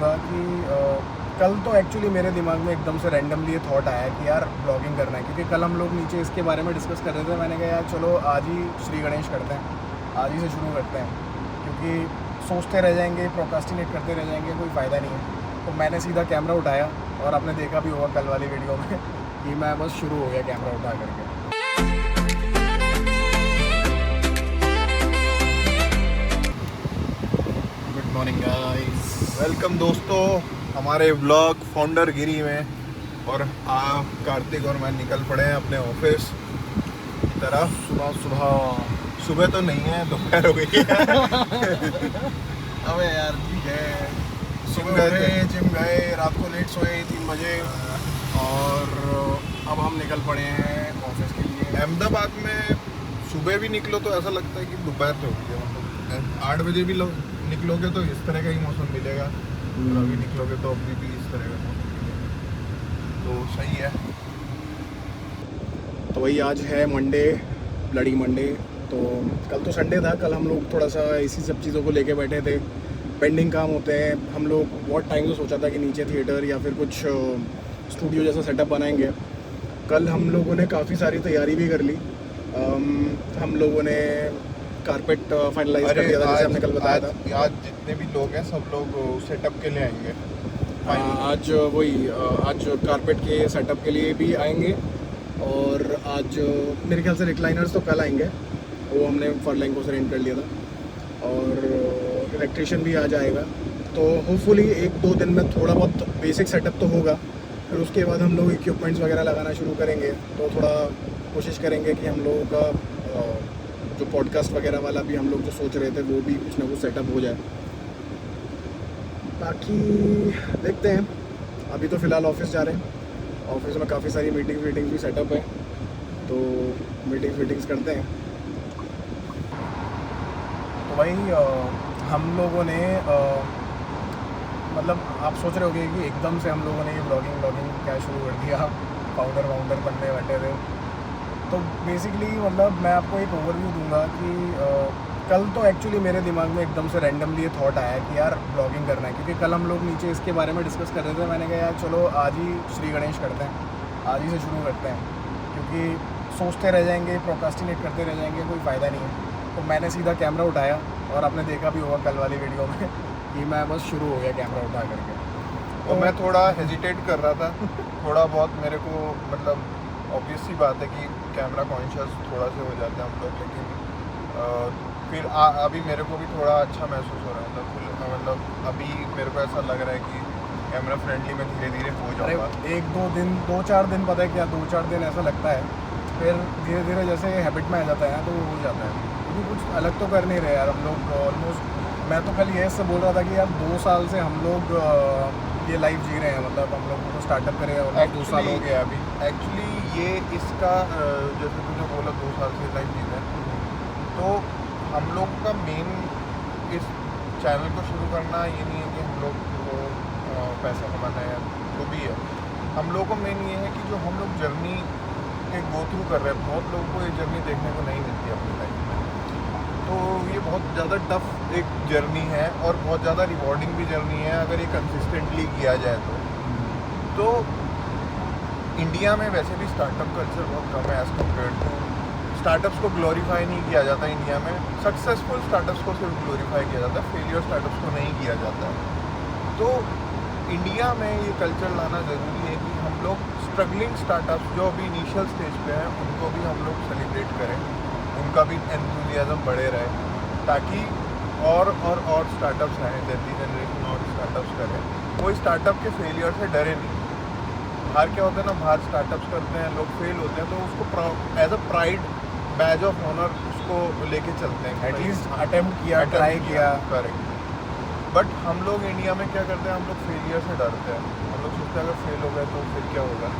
दूंगा कि कल तो एक्चुअली मेरे दिमाग में एकदम से रैंडमली ये थॉट आया कि यार ब्लॉगिंग करना है, क्योंकि कल हम लोग नीचे इसके बारे में डिस्कस कर रहे थे। मैंने कहा यार चलो आज ही श्री गणेश करते हैं, आज ही से शुरू करते हैं, क्योंकि सोचते रह जाएंगे, प्रोक्रास्टिनेट करते रह जाएंगे, कोई फ़ायदा नहीं है। तो मैंने सीधा कैमरा उठाया और आपने देखा भी होगा कल वाली वीडियो में कि मैं बस शुरू हो गया कैमरा उठा करके। गुड मॉर्निंग गाइस, वेलकम दोस्तों हमारे व्लॉग फाउंडर गिरी में। और आप कार्तिक और मैं निकल पड़े हैं अपने ऑफिस की तरफ। सुबह तो नहीं है, दोपहर हो गई है। अबे यार ठीक है, जिम गए, रात को लेट सोए 3 बजे और अब हम निकल पड़े हैं ऑफिस के लिए। अहमदाबाद में सुबह भी निकलो तो ऐसा लगता है कि दोपहर तो हो गई है। मतलब 8 बजे भी निकलोगे तो इस तरह का ही मौसम मिलेगा, और अभी निकलोगे तो अभी भी इस तरह का मौसम मिलेगा, तो सही है। तो वही आज है मंडे, ब्लडी मंडे। तो कल तो संडे था, कल हम लोग थोड़ा सा इसी सब चीज़ों को लेके बैठे थे। पेंडिंग काम होते हैं, हम लोग बहुत टाइम से सोचा था कि नीचे थिएटर या फिर कुछ स्टूडियो जैसा सेटअप बनाएंगे। कल हम लोगों ने काफ़ी सारी तैयारी भी कर ली। हम लोगों ने कारपेट फाइनलाइज कर दिया था, जैसे हमने कल बताया था। आज जितने भी लोग हैं सब लोग सेटअप के लिए आएंगे। आज कारपेट के सेटअप के लिए भी आएंगे, और आज मेरे ख्याल से रिक्लाइनर्स तो कल आएंगे, वो हमने फॉरलाइन को से रेंट कर लिया था। और इलेक्ट्रिशियन भी आ जाएगा, तो होपफुली 1-2 दिन में थोड़ा बहुत बेसिक सेटअप तो होगा। फिर उसके बाद हम लोग इक्विपमेंट्स वगैरह लगाना शुरू करेंगे। तो थोड़ा कोशिश करेंगे कि हम लोगों का जो पॉडकास्ट वगैरह वाला भी हम लोग जो सोच रहे थे वो भी कुछ ना कुछ सेटअप हो जाए। बाकी देखते हैं, अभी तो फ़िलहाल ऑफिस जा रहे हैं। ऑफिस में काफ़ी सारी मीटिंग्स भी सेटअप है, तो मीटिंग्स करते हैं। तो भाई हम लोगों ने मतलब आप सोच रहे होंगे कि एकदम से हम लोगों ने ये ब्लॉगिंग क्या शुरू कर दिया, फाउंडर बनने बैठे थे। तो बेसिकली मतलब मैं आपको एक ओवरव्यू दूंगा कि कल तो एक्चुअली मेरे दिमाग में एकदम से रैंडमली ये थॉट आया कि यार ब्लॉगिंग करना है, क्योंकि कल हम लोग नीचे इसके बारे में डिस्कस कर रहे थे। मैंने कहा यार चलो आज ही श्री गणेश करते हैं, आज ही से शुरू करते हैं, क्योंकि सोचते रह जाएंगे, प्रोक्रास्टिनेट करते रह जाएंगे, कोई फ़ायदा नहीं है। तो मैंने सीधा कैमरा उठाया और आपने देखा भी होगा कल वाली वीडियो में कि मैं बस शुरू हो गया कैमरा उठा करके। तो मैं थोड़ा हेजिटेट कर रहा था, थोड़ा बहुत मेरे को मतलब ऑब्वियस सी बात है कि कैमरा कॉन्शियस थोड़ा से हो जाते हैं हम लोग, लेकिन फिर अभी मेरे को भी थोड़ा अच्छा महसूस हो रहा था। मतलब अभी मेरे को ऐसा लग रहा है कि कैमरा फ्रेंडली में धीरे धीरे हो जाऊँगा। 2-4 दिन पता है क्या, 2-4 दिन ऐसा लगता है, फिर धीरे धीरे जैसे हैबिट में आ जाता है तो वो हो जाता है। क्योंकि कुछ अलग तो कर नहीं रहे यार हम लोग। ऑलमोस्ट मैं तो कल ये से बोल रहा था कि यार 2 साल से हम लोग ये लाइफ जी रहे हैं। मतलब हम लोग को स्टार्टअप करे और 2 साल हो गया अभी। एक्चुअली ये इसका जैसे तुमने बोला 2 साल से लाइफ जी रहे हैं, तो हम लोग का मेन इस चैनल को शुरू करना ये नहीं है कि हम लोग को पैसा कमाना है, जो भी है। हम लोग को मेन ये है कि जो हम लोग जर्नी के गो थ्रू कर रहे हैं, बहुत लोगों को ये जर्नी देखने को नहीं मिलती अपनी लाइफ में। तो ये बहुत ज़्यादा टफ एक जर्नी है और बहुत ज़्यादा रिवॉर्डिंग भी जर्नी है अगर ये कंसिस्टेंटली किया जाए तो इंडिया में वैसे भी स्टार्टअप कल्चर बहुत कम है एज़ कम्पेयर टू। स्टार्टअप्स को ग्लोरीफाई नहीं किया जाता इंडिया में। सक्सेसफुल स्टार्टअप्स को सिर्फ ग्लोरीफाई किया जाता है, फेलियर स्टार्टअप्स को नहीं किया जाता है। तो इंडिया में ये कल्चर लाना ज़रूरी है कि हम लोग स्ट्रगलिंग स्टार्टअप्स जो अभी इनिशियल स्टेज पे हैं उनको भी हम लोग सेलिब्रेट करें, उनका भी एंथुजियाज्म बढ़े रहे, ताकि और स्टार्टअप्स आएँ, जल्दी जनरेशन और स्टार्टअप्स करें। कोई स्टार्टअप के फेलियर से डरे नहीं। बाहर क्या होता है ना, बाहर स्टार्टअप्स करते हैं, लोग फेल होते हैं तो उसको as a pride badge of honour उसको लेके चलते हैं, एटलीस्ट अटेम्प्ट किया, ट्राई किया। करेक्ट। बट हम लोग इंडिया में क्या करते हैं, हम लोग फेलियर से डरते हैं। हम लोग सोचते हैं अगर फेल हो गए तो फिर क्या होगा।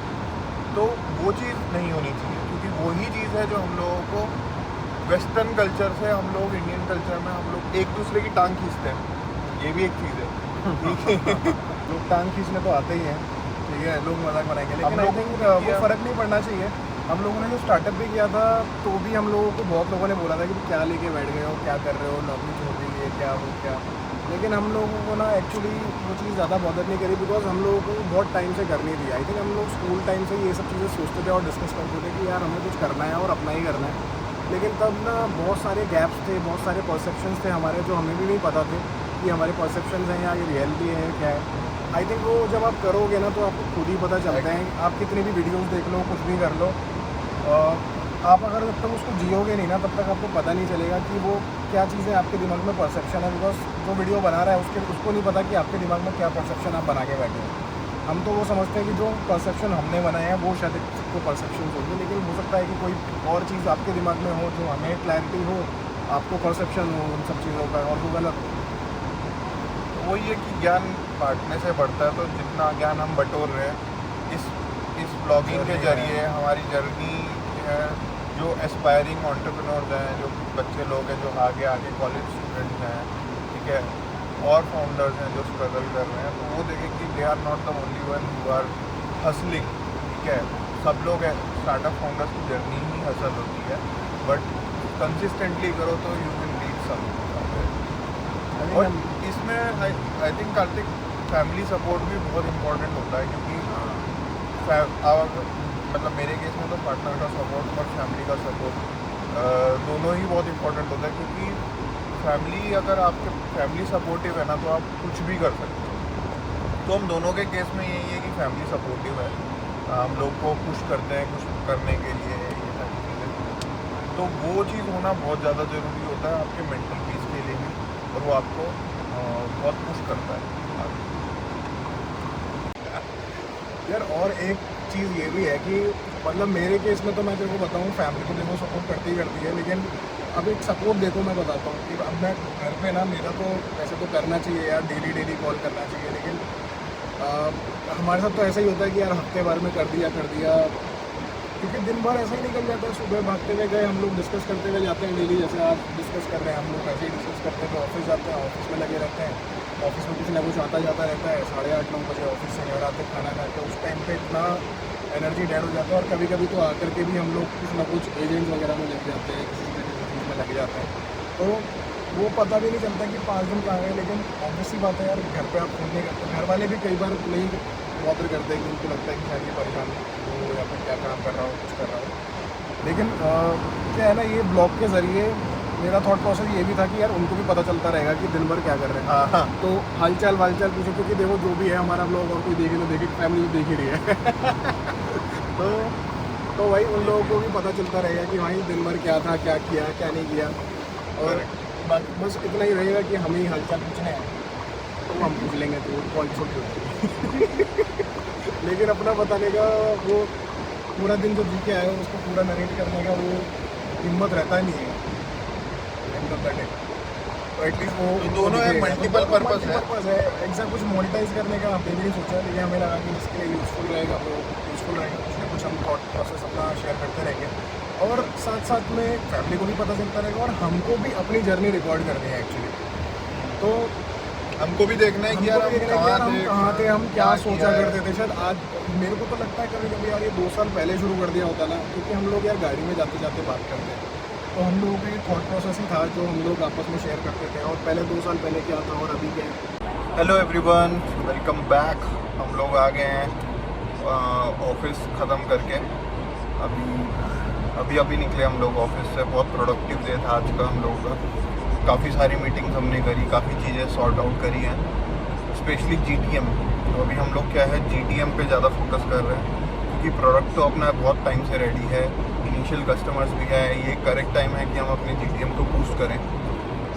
तो वो चीज़ नहीं होनी चाहिए, क्योंकि वही चीज़ है जो हम लोगों को वेस्टर्न कल्चर से, हम लोग इंडियन कल्चर में हम लोग एक दूसरे की टांग खींचते हैं। ये भी एक चीज़ है, ठीक है। लोग टांग खींचने तो आते ही हैं, ठीक है, लोग मजाक बनाएंगे, लेकिन आई थिंक वो फ़र्क नहीं पड़ना चाहिए। हम लोगों ने जो स्टार्टअप भी किया था तो भी हम लोगों को बहुत लोगों ने बोला था कि क्या लेके बैठ गए हो, क्या कर रहे हो, नौकरी छोड़ दी है, क्या वो क्या। लेकिन हम लोगों को ना एक्चुअली वो चीज़ ज़्यादा बॉदर नहीं करी, बिकॉज हम लोगों को बहुत टाइम से करनी थी। आई थिंक हम लोग स्कूल टाइम से ये सब चीज़ें सोचते थे और डिस्कस करते थे कि यार हमें कुछ करना है और अपना ही करना है। लेकिन तब ना बहुत सारे गैप्स थे, बहुत सारे परसेप्शंस थे हमारे, जो हमें भी नहीं पता थे कि हमारे परसेप्शंस हैं या ये रियलिटी है क्या है। आई थिंक वो जब आप करोगे ना तो आपको खुद ही पता चलता है। आप कितनी भी वीडियोस देख लो, कुछ भी कर लो, आप अगर जब तक उसको जियोगे नहीं ना तब तक आपको पता नहीं चलेगा कि वो क्या चीज़ें आपके दिमाग में परसेप्शन है। बिकॉज जो वीडियो बना रहा है उसको नहीं पता कि आपके दिमाग में क्या परसेप्शन आप बना के बैठे हो। हम तो वो समझते हैं कि जो परसेप्शन हमने बनाए हैं वो शायद सबको परसेप्शन होंगे, लेकिन हो सकता है कि कोई और चीज़ आपके दिमाग में हो जो हमें क्लैरिटी हो, आपको परसेप्शन हो उन सब चीज़ों का और वो गलत हो। वही है कि ज्ञान बांटने से बढ़ता है, तो जितना ज्ञान हम बटोर रहे हैं इस ब्लॉगिंग के जरिए हमारी जर्नी है। जो एस्पायरिंग एंटरप्रेन्योर्स हैं, जो बच्चे लोग हैं, जो आगे कॉलेज स्टूडेंट्स हैं, ठीक है, और फाउंडर्स हैं जो स्ट्रगल कर रहे हैं, तो वो देखें कि they are not the only one who are hustling, ठीक है। सब लोग हैं, स्टार्टअप फाउंडर्स की जर्नी ही हसल होती है, बट कंसिस्टेंटली करो तो यू कैन रीच समवेयर। और इसमें I think Kartik family support भी बहुत इम्पोर्टेंट होता है, क्योंकि मतलब मेरे केस में तो पार्टनर का सपोर्ट और फैमिली का सपोर्ट दोनों ही बहुत इम्पोर्टेंट होता है। क्योंकि फैमिली, अगर आपके फैमिली सपोर्टिव है ना तो आप कुछ भी कर सकते हो। तो हम दोनों के केस में यही है कि फैमिली सपोर्टिव है, हम लोग को पुश करते हैं कुछ करने के लिए, ये सारी चीज़ें। तो वो चीज़ होना बहुत ज़्यादा ज़रूरी होता है आपके मेंटल पीस के लिए भी, और वो आपको बहुत पुश करता है। यार और एक चीज़ ये भी है कि मतलब मेरे केस में तो मैं तेरे को बताऊँ, फैमिली तो देखो सपोर्ट करती है, लेकिन अब एक सपोर्ट देखो मैं बताता हूँ कि अब मैं घर पे ना, मेरा तो वैसे तो करना चाहिए यार, डेली कॉल करना चाहिए, लेकिन हमारे साथ तो ऐसा ही होता है कि यार हफ्ते भर में कर दिया, क्योंकि दिन भर ऐसा ही निकल जाता है। सुबह भागते हुए गए हम लोग, डिस्कस करते हुए जाते हैं डेली, जैसे आज डिस्कस कर रहे हैं हम लोग, ऐसे ही डिस्कस करते हुए ऑफिस जाते हैं, ऑफिस में लगे रहते हैं, ऑफिस में कुछ ना कुछ आता जाता रहता है। 8:30-9 बजे ऑफिस से घर आते खाना खाते, उस टाइम पे इतना एनर्जी डेड हो जाता है। और कभी कभी तो आकर के भी हम लोग कुछ ना कुछ एजेंट्स वगैरह में लग जाते हैं, किसी न किसी चीज़ में लग जाते हैं, तो वो पता भी नहीं चलता कि 5 दिन कहाँ गए। लेकिन ऑब्वियसली बात है यार, घर पे आप फोन नहीं करते, घर वाले भी कई बार नहीं बॉदर करते हैं कि उनको लगता है कि शायद ये परेशान हो या फिर क्या काम कर रहा हो, कुछ कर रहा हो। लेकिन क्या है ना, ये ब्लॉग के ज़रिए मेरा थॉट प्रोसेस ये भी था कि यार उनको भी पता चलता रहेगा कि दिन भर क्या कर रहे हैं। हाँ, तो हालचाल वालचाल पूछो, क्योंकि देखो जो भी है हमारा ब्लॉग, और कोई देखे तो देखे, फैमिली तो देख ही रही है। तो भाई उन लोगों को भी पता चलता रहेगा कि भाई दिन भर क्या था, क्या किया, क्या नहीं किया। और बस इतना ही रहेगा कि हम ही हालचाल पूछने हैं तो हम पूछ लेंगे, तो कॉल छोटी होगी। लेकिन अपना बताने का वो पूरा दिन जो जी के आए हो उसको पूरा नरेट करने का वो हिम्मत रहता ही नहीं है एंड ऑफ द डे। तो एटलीस्ट वो दोनों है, मल्टीपल पर्पस है। एग्जैक्ट कुछ मोनेटाइज करने का हमने भी नहीं सोचा, लेकिन हमें लगा कि जिसके लिए यूज़फुल रहेगा वो यूज़फुल रहेगा, कुछ ना कुछ हम थॉट प्रोसेस अपना शेयर करते रहेंगे, और साथ साथ में फैमिली को भी पता चलता रहेगा, और हमको भी अपनी जर्नी रिकॉर्ड करनी है एक्चुअली। तो हमको भी देखना है कि यार हम कहाँ थे, हम क्या सोचा करते थे। शायद आज मेरे को तो लगता है कभी कभी यार ये 2 साल पहले शुरू कर दिया होता ना, क्योंकि हम लोग यार गाड़ी में जाते जाते बात करते हैं, तो हम लोगों का ये थॉट प्रोसेस ही था जो हम लोग आपस में शेयर करते थे, और पहले 2 साल पहले क्या था और अभी क्या है। Hello everyone, welcome back. हम लोग आ गए हैं ऑफिस ख़त्म करके, अभी निकले हम लोग ऑफिस से। बहुत प्रोडक्टिव डे था आज का हम लोगों का, काफ़ी सारी मीटिंग्स हमने करी, काफ़ी चीज़ें सॉर्ट आउट करी हैं, स्पेशली GTM। तो अभी हम लोग क्या है GTM पे ज़्यादा फोकस कर रहे हैं, क्योंकि प्रोडक्ट तो अपना बहुत टाइम से रेडी है, इनिशियल कस्टमर्स भी है, ये करेक्ट टाइम है कि हम अपने GTM को बूस्ट करें।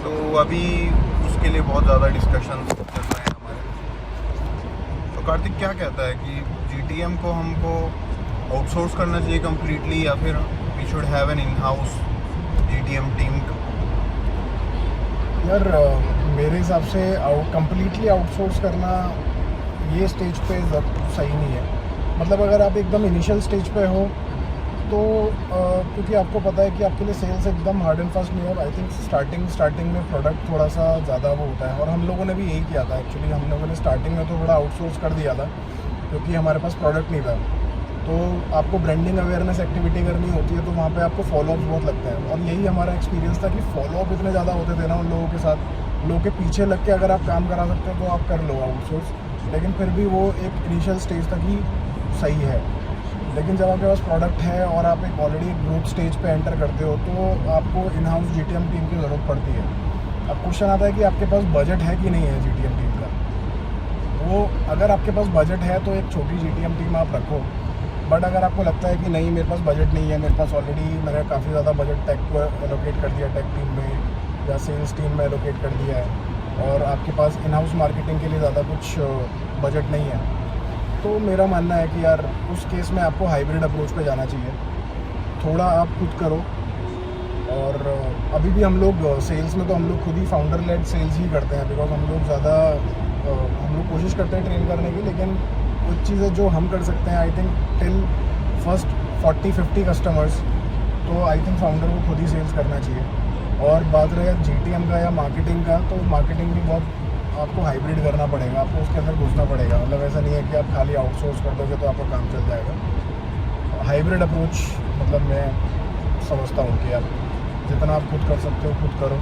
तो अभी उसके लिए बहुत ज़्यादा डिस्कशन चल रहे हैं हमारे। तो कार्तिक क्या कहता है कि GTM को हमको आउटसोर्स करना चाहिए कम्प्लीटली, या फिर we should have an in house GTM team? यार मेरे हिसाब से कम्प्लीटली आउटसोर्स करना ये स्टेज पे सही नहीं है। मतलब अगर आप एकदम इनिशियल स्टेज पे हो तो क्योंकि आपको पता है कि आपके लिए सेल्स एकदम हार्ड एंड फास्ट नहीं हो। आई थिंक स्टार्टिंग में प्रोडक्ट थोड़ा सा ज़्यादा वो होता है, और हम लोगों ने भी यही किया था एक्चुअली। हम लोगों ने स्टार्टिंग में तो थोड़ा आउटसोर्स कर दिया था, क्योंकि हमारे पास प्रोडक्ट नहीं था। तो आपको ब्रांडिंग अवेयरनेस एक्टिविटी करनी होती है, तो वहाँ पे आपको फॉलोअप्स बहुत लगते हैं, और यही हमारा एक्सपीरियंस था कि फॉलोअप इतने ज़्यादा होते थे ना उन लोगों के साथ लोग के पीछे लग के अगर आप काम करा सकते हो तो आप कर लो आउटसोर्स, लेकिन फिर भी वो एक इनिशियल स्टेज तक ही सही है। लेकिन जब आपके पास प्रोडक्ट है और आप एक ऑलरेडी ग्रोथ स्टेज पे एंटर करते हो तो आपको इन हाउस GTM टीम की ज़रूरत पड़ती है। अब क्वेश्चन आता है कि आपके पास बजट है कि नहीं है GTM टीम का। वो अगर आपके पास बजट है तो एक छोटी GTM टीम आप रखो, बट अगर आपको लगता है कि नहीं मेरे पास बजट नहीं है, मेरे पास ऑलरेडी मैंने काफ़ी ज़्यादा बजट टेक को एलोकेट कर दिया, टेक टीम में या सेल्स टीम में एलोकेट कर दिया है, और आपके पास इन हाउस मार्केटिंग के लिए ज़्यादा कुछ बजट नहीं है, तो मेरा मानना है कि यार उस केस में आपको हाइब्रिड अप्रोच पे जाना चाहिए। थोड़ा आप खुद करो, और अभी भी हम लोग सेल्स में तो हम लोग खुद ही फाउंडर लेड सेल्स ही करते हैं, बिकॉज हम लोग ज़्यादा हम लोग कोशिश करते हैं ट्रेन करने की, लेकिन कुछ चीज़ें जो हम कर सकते हैं I think till first 40-50 customers, तो आई थिंक फाउंडर को खुद ही सेल्स करना चाहिए। और बात रहे GTM का या मार्केटिंग का, तो मार्केटिंग भी बहुत आपको हाइब्रिड करना पड़ेगा, आपको उसके अंदर घुसना पड़ेगा। मतलब ऐसा नहीं है कि आप खाली आउटसोर्स कर दोगे तो आपका काम चल जाएगा। हाइब्रिड अप्रोच मतलब मैं समझता हूँ कि आप जितना आप खुद कर सकते हो खुद करो।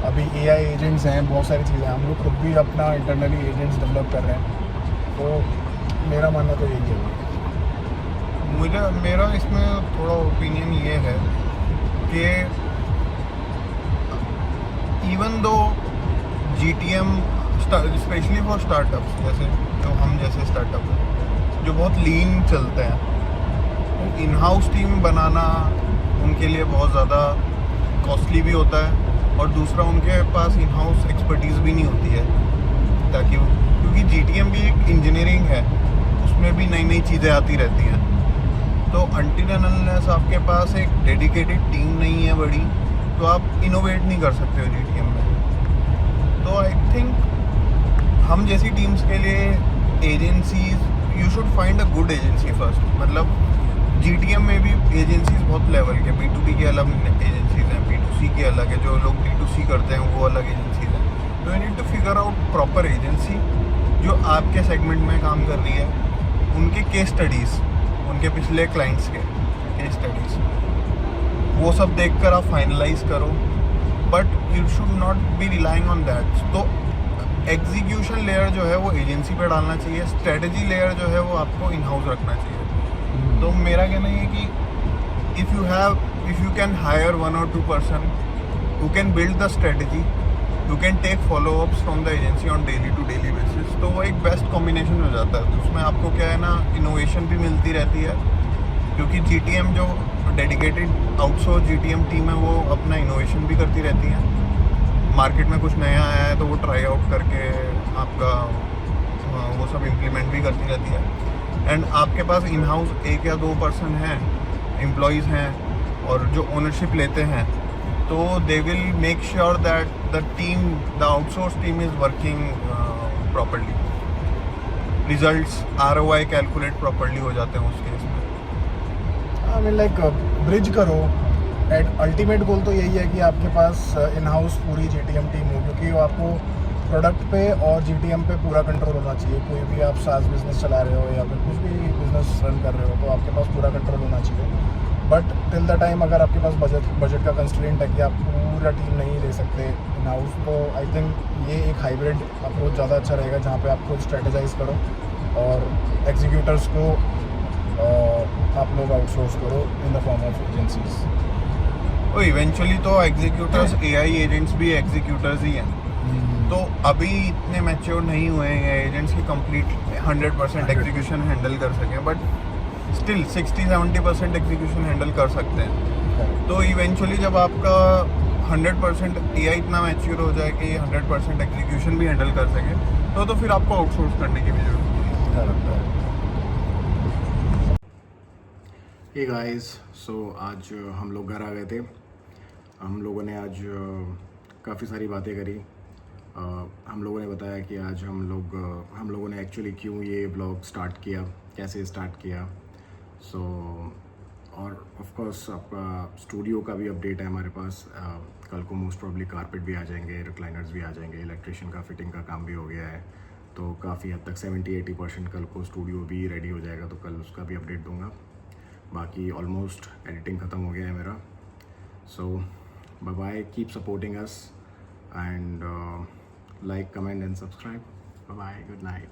अभी AI एजेंट्स हैं, बहुत सारी चीज़ें, हम लोग खुद भी अपना इंटरनली एजेंट्स डेवलप कर रहे हैं, तो मेरा मानना तो यही है। मेरा इसमें थोड़ा ओपिनियन ये है कि even though GTM specially for startups, जैसे जो हम जैसे स्टार्टअप हैं जो बहुत लीन चलते हैं, इन हाउस टीम बनाना उनके लिए बहुत ज़्यादा कॉस्टली भी होता है, और दूसरा उनके पास इन हाउस एक्सपर्टीज़ भी नहीं होती है, ताकि क्योंकि GTM भी एक इंजीनियरिंग है, उसमें भी नई नई चीज़ें आती रहती हैं। तो अनटिल एंड अनलेस आपके पास एक डेडिकेटेड टीम नहीं है बड़ी, तो आप इनोवेट नहीं कर सकते हो GTM में। तो आई थिंक हम जैसी टीम्स के लिए agencies, you should find a good agency first. मतलब GTM में भी एजेंसीज बहुत लेवल के, B2B के अलग एजेंसीज हैं, B2C के अलग है, जो लोग B2C करते हैं वो अलग एजेंसीज हैं। तो you need to figure out proper agency जो आपके सेगमेंट में काम कर रही है, उनके केस स्टडीज़, उनके पिछले क्लाइंट्स के केस स्टडीज़, वो सब देखकर आप फाइनलाइज करो, but you should not be relying on that. तो एग्जीक्यूशन लेयर जो है वो एजेंसी पे डालना चाहिए, स्ट्रेटजी लेयर जो है वो आपको इन हाउस रखना चाहिए। तो मेरा कहना ये है कि if you can hire 1 or 2 person who can build the strategy, you can take follow-ups from the agency on daily to daily basis, तो वो एक बेस्ट कॉम्बिनेशन हो जाता है। तो उसमें आपको क्या है ना, इनोवेशन भी मिलती रहती है, क्योंकि GTM जो डेडिकेटेड आउटसोर्स GTM टीम है वो अपना इनोवेशन भी करती रहती है। मार्केट में कुछ नया आया है तो वो ट्राई आउट करके आपका वो सब इम्प्लीमेंट भी करती रहती है। एंड आपके पास इन हाउस 1 या 2 person हैं, एम्प्लॉयज़ हैं, और जो ओनरशिप लेते हैं, तो they will make sure that the outsource team is working properly. Results ROI calculate properly हो जाते हैं उस केस में। आई मीन लाइक ब्रिज करो। अल्टीमेट गोल तो यही है कि आपके पास इन हाउस पूरी GTM टीम हो, क्योंकि वो आपको प्रोडक्ट पे और GTM पे पूरा कंट्रोल होना चाहिए। कोई भी आप SaaS बिजनेस चला रहे हो या फिर कुछ भी बिजनेस रन कर रहे हो तो आपके पास पूरा कंट्रोल होना चाहिए। बट टिल द टाइम अगर आपके पास बजट का कंस्ट्रेंट है कि आप पूरा टीम नहीं ले सकते इन हाउस, तो आई थिंक ये एक हाइब्रिड अप्रोच ज़्यादा अच्छा रहेगा, जहाँ पे आप खुद स्ट्रेटेजाइज करो और एग्जीक्यूटर्स को आप लोग आउटसोर्स करो in the form of agencies. तो इवेंचुअली तो एग्जीक्यूटर्स AI एजेंट्स भी एग्जीक्यूटर्स ही हैं। तो अभी इतने मैच्योर नहीं हुए हैं एजेंट्स की कंप्लीट 100% एग्जीक्यूशन हैंडल कर सकें, बट स्टिल 60-70% एग्जीक्यूशन हैंडल कर सकते हैं। तो इवेंचुअली जब आपका 100% AI इतना मैच्योर हो जाए कि 100% एग्जीक्यूशन भी हैंडल कर सके, तो फिर आपको आउटसोर्स करने की भी जरूरत है। हे गाइस, सो आज हम लोग घर आ गए थे। हम लोगों ने आज काफ़ी सारी बातें करी। हम लोगों ने बताया कि आज हम लोगों ने एक्चुअली क्यों ये ब्लॉग स्टार्ट किया, कैसे स्टार्ट किया। सो और ऑफ कोर्स आपका स्टूडियो का भी अपडेट है हमारे पास। कल को मोस्ट प्रॉब्ली कारपेट भी आ जाएंगे, रिक्लाइनर्स भी आ जाएंगे, इलेक्ट्रिशियन का फिटिंग का काम भी हो गया है, तो काफ़ी हद तक 70-80% कल को स्टूडियो भी रेडी हो जाएगा, तो कल उसका भी अपडेट दूंगा। बाकी ऑलमोस्ट एडिटिंग ख़त्म हो गया है मेरा। So bye bye, keep supporting us and like, comment and subscribe. Bye bye, good night.